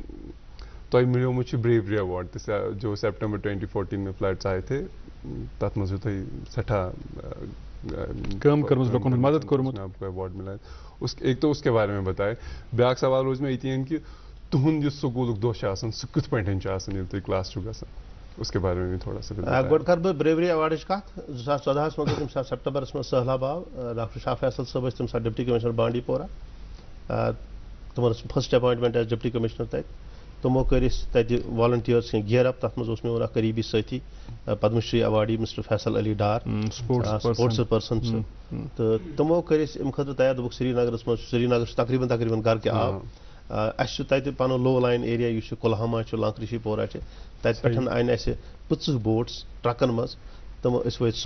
تۄہہِ مِلیومُت چھُ بریوری ایوارڈ تہِ جو سپٹمبر 2014 میں فلڈس آئے تھے تتھ منٛز چھُو تۄہہِ سٮ۪ٹھاہ کٲم کٔرمٕژ لُکن ہُنٛد مدد کوٚرمُت. آپ کو ایوارڈ ملا ایک تو اس کے بارے میں بتائے. بیاکھ سوال روز مےٚ ییٚتہِ کہ تُہُنٛد یُس سکوٗلُک دۄہ چھُ آسان سُہ کِتھ پٲٹھۍ چھُ آسان ییٚلہِ تُہۍ کلاس چھُو گژھان. اس کے بارے میں بھی تھوڑا سا گۄڈٕ کَرٕ بہٕ برٛیوری ایوارڈٕچ کَتھ 2014 منٛز گوٚو تَمہِ ساتہٕ سپٹمبرس منٛز سہلاب آو ڈاکٹر شاہ فیصل صٲب ٲسۍ تَمہِ ساتہٕ ڈپٹی کمشنر بانڈی پورہ تِمن ٲس فٔسٹ اپوینٹمنٹ ایز ڈپٹی کمشنر تَتہِ تِمو کٔرۍ أسۍ تَتہِ والنٹیٲرٕس کینٛہہ گیر اپ تَتھ منٛز اوس میون اکھ قریبی سٲتھی پدم شری ایوارڈی مسٹر فیصل علی ڈار سپورٹس پٔرسن چھِ تہٕ تِمو کٔرۍ أسۍ اَمہِ خٲطرٕ تیار دوٚپُکھ سرینگرس منٛز چھُ سرینگر چھُ تقریٖبن گرٕ کہِ آب اَسہِ چھُ تَتہِ پَنُن لو لایِن ایریا یُس چھُ کُلہاما چھُ لانکرشی پورہ چھِ تَتہِ پٮ۪ٹھ اَنہِ اَسہِ 50 بوٹٕس ٹرٛکن منٛز تِم أسۍ وٲتۍ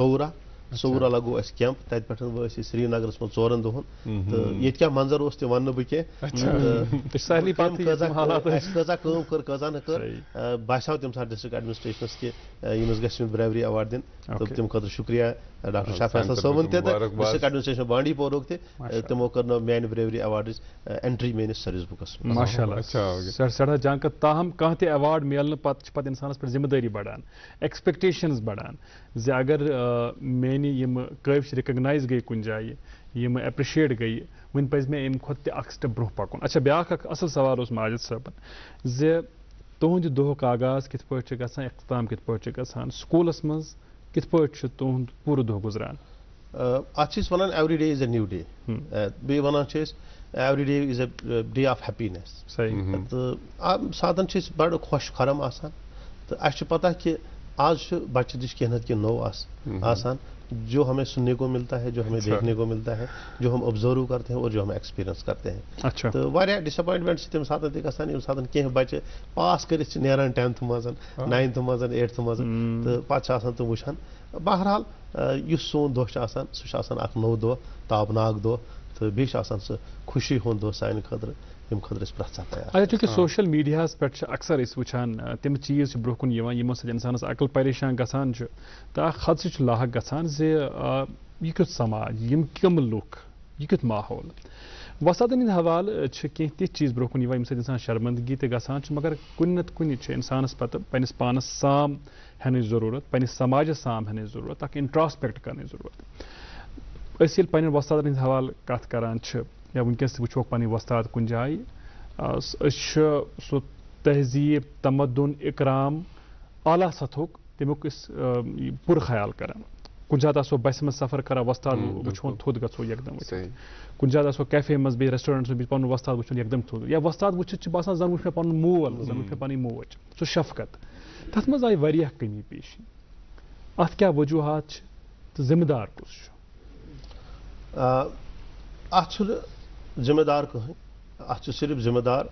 صورہ لگوو اَسہِ کیمپ تَتہِ پٮ۪ٹھ ؤتھۍ أسۍ سرینگرس منٛز 4 دۄہن تہٕ ییٚتہِ کیٛاہ منظر اوس تہِ وَنہٕ نہٕ بہٕ کینٛہہ اَسہِ کۭژاہ کٲم کٔر کۭژاہ نہٕ کٔر باسیو تَمہِ ساتہٕ ڈسٹرکٹ ایڈمنسٹریشنس کہِ ییٚمِس گژھِ یُن برٛیوری ایوارڈ دِنہٕ تہٕ تَمہِ خٲطرٕ شُکریہ ڈاکٹر شاہ فیصل صٲبُن تہِ تہٕ ڈسٹرکٹ ایڈمنسٹریشن بانڈی پورہُک تہِ تِمو کٔر میانہِ برٛیوری ایوارڈٕچ اینٹری میٲنِس سٔروِس بُکس منٛز. ماشاء اللہ سٮ۪ٹھاہ جان تاہم کانٛہہ تہِ ایوارڈ میلنہٕ پتہٕ چھِ پتہٕ اِنسانس پٮ۪ٹھ ذِمہٕ دٲری بڑان ایکسپیکٹیشنز بڑان زِ اگر میانہِ یِم قٲبِل چھِ رِکگنایز گٔے کُنہِ جایہِ یِم ایپرِشیٹ گٔے وۄنۍ پزِ مےٚ اَمہِ کھۄتہٕ تہِ اکھ سٹیپ برونٛہہ پکُن. اچھا بیاکھ اکھ اصل سوال اوس ماجد صٲبن زِ تُہنٛدِ دۄہُک آغاز کِتھ پٲٹھۍ چھُ گژھان اختتام کِتھ پٲٹھۍ چھُ گژھان سکوٗلس منٛز کِتھ پٲٹھۍ چھُ تُہُنٛد پوٗرٕ دۄہ گُزران. اَتھ چھِ أسۍ وَنان every day is a new day بیٚیہِ وَنان چھِ أسۍ every day is a day of happiness تہٕ اَمہِ ساتہٕ چھِ أسۍ بَڑٕ خۄش خرم آسان تہٕ اَسہِ چھُ پتہ کہِ آج چھُ بچہِ نِش کینٛہہ نتہٕ کینٛہہ نوٚو آسان جو ہمیں سننے کو ملتا ہے جو ہمیں دیکھنے کو ملتا ہے جو ہم آبزرو کرتے ہیں اور جو ہم ایکسپیرینس کرتے ہیں تو واریاہ ڈِساپوینٹمنٹ چھِ تَمہِ ساتہٕ تہِ گژھان ییٚمہِ ساتہٕ کینٛہہ بچہِ پاس کٔرِتھ چھِ نیران 10th منٛز 9th منٛز 8th منٛز تہٕ پتہٕ چھِ آسان تِم وٕچھان بہرحال یُس سون دۄہ چھُ آسان سُہ چھُ آسان اکھ نوٚو دۄہ تابناک دۄہ تہٕ بیٚیہِ چھُ آسان سُہ خوشی ہُنٛد دۄہ سانہِ خٲطرٕ ییٚمہِ خٲطرٕ أسۍ پرٛٮ۪تھ ساتہٕ تیار. چوٗنٛکہِ سوشل میٖڈیاہس پٮ۪ٹھ چھِ اکثر أسۍ وٕچھان تِم چیٖز چھِ برونٛہہ کُن یِوان یِمو سۭتۍ اِنسانس عقل پریشان گژھان چھُ تہٕ اکھ حدسہٕ چھُ لاحق گژھان زِ یہِ کیُتھ سماج یِم کٕم لُکھ یہِ کیُتھ ماحول. وۄستادن ہٕنٛدِ حوالہٕ چھِ کینٛہہ تِتھۍ چیٖز برونٛہہ کُن یِوان ییٚمہِ سۭتۍ اِنسان شرمندگی تہِ گژھان چھُ مگر کُنہِ نتہٕ کُنہِ چھِ اِنسانس پتہٕ پننِس پانس سام ہٮ۪نٕچ ضروٗرت پننِس سماجس سام ہٮ۪نٕچ ضروٗرت اکھ انٹراسپیکٹ کرنٕچ ضروٗرت. أسۍ ییٚلہِ پننٮ۪ن وۄستادن ہٕنٛدِ حوالہٕ کتھ کران چھِ یا وٕنکٮ۪س تہِ وٕچھوکھ پنٕنۍ وۄستاد کُنہِ جایہِ أسۍ چھِ سُہ تہذیٖب تمدُن اِکرام اعلیٰ سطحُک تمیُک أسۍ پوٗرٕ خیال کران. کُنہِ ساتہٕ آسو بسہِ منٛز سفر کران وۄستاد وٕچھون تھوٚد گژھو یکدم ؤتھِتھ کُنہِ ساتہٕ آسو کیفے منٛز بیٚیہِ ریسٹورنٹس منٛز پنُن وۄستاد وٕچھُن یکدم تھوٚد یا وۄستاد وٕچھِتھ چھُ باسان زن وٕچھ مےٚ پنُن مول زن وٕچھ مےٚ پنٕنۍ موج سُہ شفقت تتھ منٛز آیہِ واریاہ کٔمی پیشی. اتھ کیٛاہ وجوٗہات چھِ تہٕ ذمہٕ دار کُس چھُ. اتھ چھُنہٕ ذمہٕ دار کٕہٕنۍ اتھ چھُ صرف ذمہٕ دار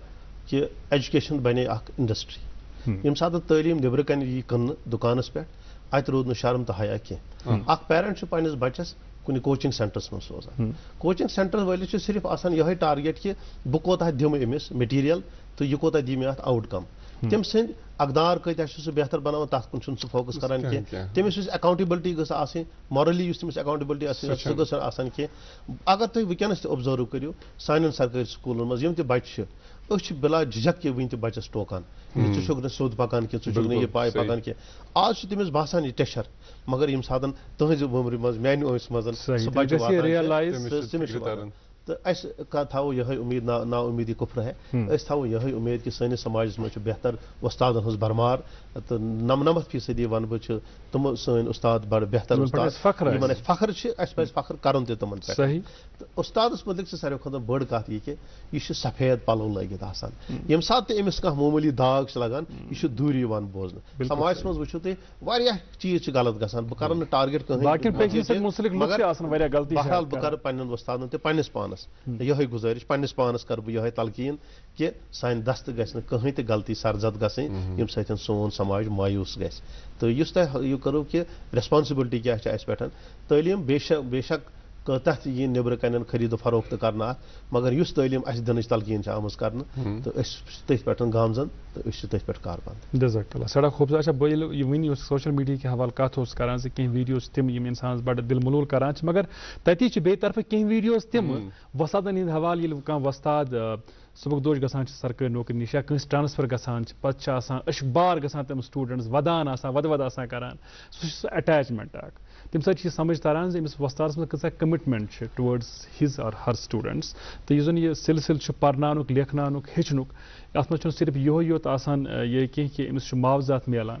کہِ ایجوکیشن بنے اکھ انڈسٹری ییٚمہِ ساتہٕ تعلیٖم نیٚبرٕ کنہِ یی کٕننہٕ دُکانس پٮ۪ٹھ اتہِ روٗد نہٕ شرم تہٕ حیا کینٛہہ. اکھ پیرنٹ چھُ پننِس بچس کُنہِ کوچنگ سینٹرس منٛز سوزان کوچنگ سینٹر وٲلِس چھُ صرف آسان یِہوے ٹارگیٹ کہِ بہٕ کوتاہ دِمہٕ أمِس میٹیٖریل تہٕ یہِ کوتاہ دی مےٚ اتھ آوُٹ کم. تٔمۍ سٕنٛدۍ اقدار کۭتیاہ چھُ سُہ بہتر بناوان تتھ کُن چھُنہٕ سُہ فوکس کران کینٛہہ. تٔمِس یُس ایکاونٹیبلٹی گٔژھ آسٕنۍ مارلی یُس تٔمِس ایکاونٹیبلٹی آسہِ سُہ گٔژھ آسان کینٛہہ. اگر تُہۍ وٕنکیٚنس تہِ اوبزرو کٔرِو سانٮ۪ن سرکٲرۍ سکوٗلن منٛز یِم تہِ بچہِ چھِ أسۍ چھِ بِلا جھجک کہِ وٕنہِ تہِ بچس ٹوکان ژٕ چھُکھ نہٕ سیوٚد پکان کینٛہہ ژٕ چھُکھ نہٕ یہِ پاے پکان کینٛہہ. آز چھُ تٔمِس باسان یہِ ٹیچر مگر ییٚمہِ ساتہٕ تٕہٕنٛزِ وُمرِ منٛز میانہِ ٲسۍ منٛز سُہ بچہِ واتان تہٕ أسۍ تھاوو یِہوے اُمید نا اُمیدی کُفر ہے أسۍ تھاوو یِہوے اُمید کہِ سٲنِس سماجس منٛز چھُ بہتر وۄستادن ہٕنٛز برمار تہٕ 99% ونہٕ بہٕ چھِ تِم سٲنۍ اُستاد بڑٕ بہتر اُستاد یِمن اَسہِ فخر چھِ اَسہِ پزِ فخر کرُن تہِ تِمن پٮ۪ٹھ. تہٕ اُستادس مُتعلق چھِ ساروی کھۄتہٕ بٔڑ کتھ یہِ کہِ یہِ چھُ سفید پلو لٲگِتھ آسان ییٚمہِ ساتہٕ تہِ أمِس کانٛہہ معموٗلی داغ چھُ لگان یہِ چھُ دوٗرِ یِوان بوزنہٕ. سماجس منٛز وٕچھِو تُہۍ واریاہ چیٖز چھِ غلط گژھان بہٕ کرٕ نہٕ ٹارگیٹ کٕہٕنۍ بہرحال بہٕ کرٕ پننٮ۪ن وۄستادن تہِ پننِس پانس یِہوے گُزٲرِش پننِس پانس کرٕ بہٕ یِہوے تلقیٖن کہِ سانہِ دستہٕ گژھِ نہٕ کٕہٕنۍ تہِ غلطی سرزد گژھٕنۍ ییٚمہِ سۭتۍ سون سماج مایوٗس گژھِ. تہٕ یُس تۄہہِ یہِ کٔرو کہِ ریسپانسبلٹی کیاہ چھِ اَسہِ پٮ۪ٹھ تعلیٖم بے شک کۭتیاہ تہِ یی نیٚبرٕ کَنٮ۪ن خٔریٖدٕ فروختہٕ کرنہٕ اتھ مگر یُس تعلیٖم اَسہِ دِنٕچ تلقیٖن چھِ آمٕژ کرنہٕ تہٕ أسۍ چھِ تٔتھۍ پٮ۪ٹھ گامزن تہٕ أسۍ چھِ تٔتھۍ پٮ۪ٹھ کاربند. جزاک اللہ سٮ۪ٹھاہ خوٗبصوٗرت. اچھا بہٕ ییٚلہِ یہِ وٕنہِ اوس سوشل میٖڈیا کہِ حوالہٕ کتھ اوس کران زِ کینٛہہ ویٖڈیوز تِم یِم اِنسانس بڑٕ دِل ملوٗل کران چھِ مگر تتی چھِ بیٚیہِ طرفہٕ کینٛہہ ویٖڈیوز تِم وۄستادن ہٕنٛدِ حوالہٕ ییٚلہِ کانٛہہ وۄستاد صُبحُک دۄہ گژھان چھِ سرکٲرۍ نوکری نِش یا کٲنٛسہِ ٹرانسفر گژھان چھِ پتہٕ چھِ آسان أچھ بار گژھان تِم سٹوٗڈنٹس ودان آسان ود آسان کران سُہ چھُ سُہ اٹیچمنٹ اکھ تمہِ سۭتۍ چھِ یہِ سمجھ تران زِ أمِس وۄستادس منٛز کۭژاہ کمٹمنٹ چھِ ٹُوٲڈٕز ہِز آر ہر سٹوٗڈنٹس تہٕ یُس زن یہِ سلسلہٕ چھُ پرناونُک لیکھناونُک ہیٚچھنُک اتھ منٛز چھُنہٕ صرف یِہوے یوت آسان یہِ کینٛہہ کہِ أمِس چھُ معاوضات میلان